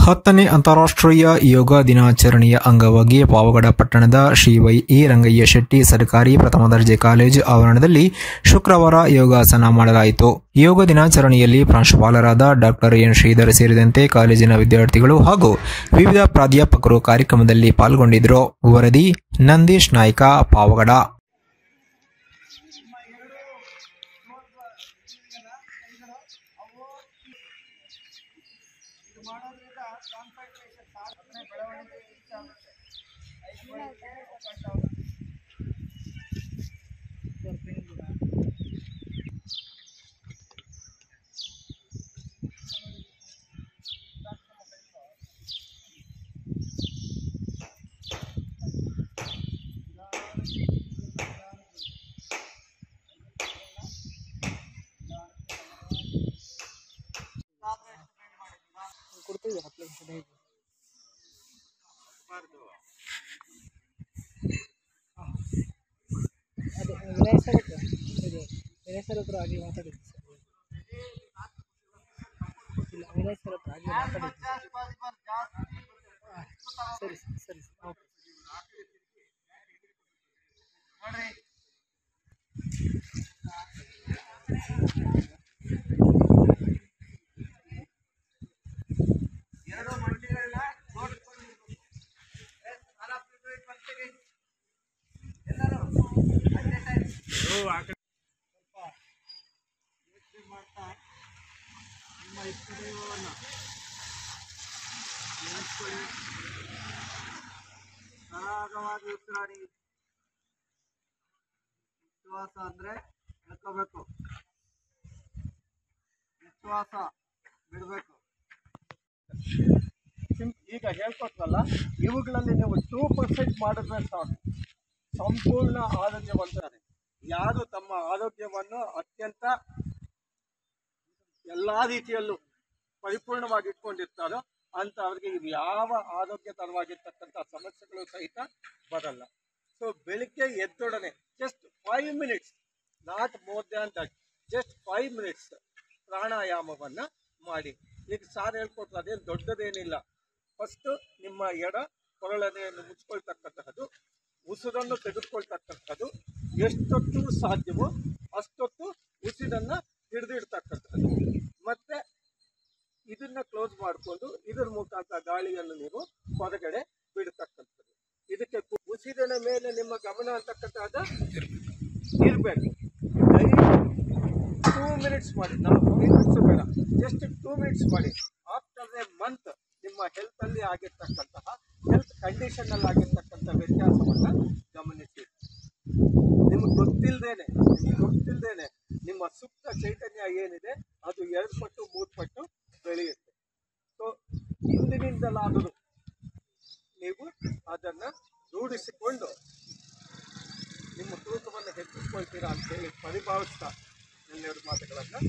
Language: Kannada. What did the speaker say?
10ನೇ ಅಂತಾರಾಷ್ಟ್ರೀಯ ಯೋಗ ದಿನಾಚರಣೆಯ ಅಂಗವಾಗಿ ಪಾವಗಡ ಪಟ್ಟಣದ ಶ್ರೀ ವೈ ರಂಗಯ್ಯ ಶೆಟ್ಟಿ ಸರ್ಕಾರಿ ಪ್ರಥಮ ದರ್ಜೆ ಕಾಲೇಜು ಆವರಣದಲ್ಲಿ ಶುಕ್ರವಾರ ಯೋಗಾಸನ ಮಾಡಲಾಯಿತು. ಯೋಗ ದಿನಾಚರಣೆಯಲ್ಲಿ ಪ್ರಾಂಶುಪಾಲರಾದ ಡಾಕ್ಟರ್ ಎನ್ ಶ್ರೀಧರ್ ಸೇರಿದಂತೆ ಕಾಲೇಜಿನ ವಿದ್ಯಾರ್ಥಿಗಳು ಹಾಗೂ ವಿವಿಧ ಪ್ರಾಧ್ಯಾಪಕರು ಕಾರ್ಯಕ್ರಮದಲ್ಲಿ ಪಾಲ್ಗೊಂಡಿದ್ದರು. ವರದಿ ನಂದೀಶ್ ನಾಯ್ಕ, ಪಾವಗಡ. विनय सर हत्र आगे माताड़ी विनय सर हत्र आगे माताड़ी सरी सरी ओके ಸರಾಗವಾಗಿ ಉಸಿರಾಡಿ. ವಿಶ್ವಾಸ ಅಂದ್ರೆ ಹೇಳ್ಕೋಬೇಕು, ವಿಶ್ವಾಸ ಬಿಡಬೇಕು. ಈಗ ಹೇಳ್ಕೊಟ್ರಲ್ಲ, ಇವುಗಳಲ್ಲಿ ನೀವು 2% ಮಾಡಿದ್ರೆ ಸಾಕು, ಸಂಪೂರ್ಣ ಆರೋಗ್ಯವಂತರಾರೆ. ಯಾರು ತಮ್ಮ ಆರೋಗ್ಯವನ್ನು ಅತ್ಯಂತ ಎಲ್ಲ ರೀತಿಯಲ್ಲೂ ಪರಿಪೂರ್ಣವಾಗಿ ಇಟ್ಕೊಂಡಿರ್ತಾರೋ ಅಂತ ಅವ್ರಿಗೆ ಇವು ಯಾವ ಆರೋಗ್ಯಕರವಾಗಿರ್ತಕ್ಕಂಥ ಸಮಸ್ಯೆಗಳು ಸಹಿತ ಬರಲ್ಲ. ಸೊ ಬೆಳಿಗ್ಗೆ ಎದ್ದೊಡನೆ just 5 minutes, not more than that, just 5 minutes ಪ್ರಾಣಾಯಾಮವನ್ನು ಮಾಡಿ. ಈಗ ಸಾರ್ ಹೇಳ್ಕೊಟ್ರು, ಅದೇನು ದೊಡ್ಡದೇನಿಲ್ಲ. ಫಸ್ಟು ನಿಮ್ಮ ಎಡ ಕೊರಳನೆಯನ್ನು ಮುಚ್ಕೊಳ್ತಕ್ಕಂತಹದ್ದು, ಉಸಿರನ್ನು ತೆಗೆದುಕೊಳ್ತಕ್ಕಂಥದ್ದು, ಎಷ್ಟೊತ್ತು ಸಾಧ್ಯವೋ ಅಷ್ಟೊತ್ತು ಉಸಿರನ್ನು ಹಿಡಿದಿಡ್ತಕ್ಕಂಥದ್ದು, ಮತ್ತೆ ಇದನ್ನ ಕ್ಲೋಸ್ ಮಾಡಿಕೊಂಡು ಇದರ ಮುಖಾಂತರ ಗಾಳಿಯನ್ನು ನೀವು ಹೊರಗಡೆ ಬಿಡ್ತಕ್ಕಂಥದ್ದು. ಇದಕ್ಕೆ ಉಸಿರಿನ ಮೇಲೆ ನಿಮ್ಮ ಗಮನ ಅಂತಕ್ಕಂಥದ್ದು ಇರಬೇಕು. 2 minutes ಮಾಡಿ, 4 minutes ಬೇಡ, ಜಸ್ಟ್ 2 minutes ಮಾಡಿ. ಆಫ್ಟರ್ ಎ ಮಂತ್ ನಿಮ್ಮ ಹೆಲ್ತಲ್ಲಿ ಆಗಿರ್ತಕ್ಕಂತಹ, ಹೆಲ್ತ್ ಕಂಡೀಷನಲ್ಲಿ ಆಗಿರ್ತಕ್ಕಂಥ ವ್ಯತ್ಯಾಸವನ್ನು ಗಮನಿಸಿ. ನಿಮಗೆ ಗೊತ್ತಿಲ್ಲದೇನೆ ನಿಮ್ಮ ಸುಪ್ತ ಚೈತನ್ಯ ಏನಿದೆ ಅದು 2 ಪಟ್ಟು 3 ಪಟ್ಟು ಬೆಳೆಯುತ್ತೆ. ಸೊ ಇಂದಿನಿಂದಲಾದರೂ ನೀವು ಅದನ್ನು ರೂಢಿಸಿಕೊಂಡು ನಿಮ್ಮ ತೂಕವನ್ನು ಹೆಚ್ಚಿಸ್ಕೊಳ್ತೀರಾ ಅಂತೇಳಿ ಪರಿಭಾವಿಸ್ತಾ 2 ಮಾತುಗಳನ್ನು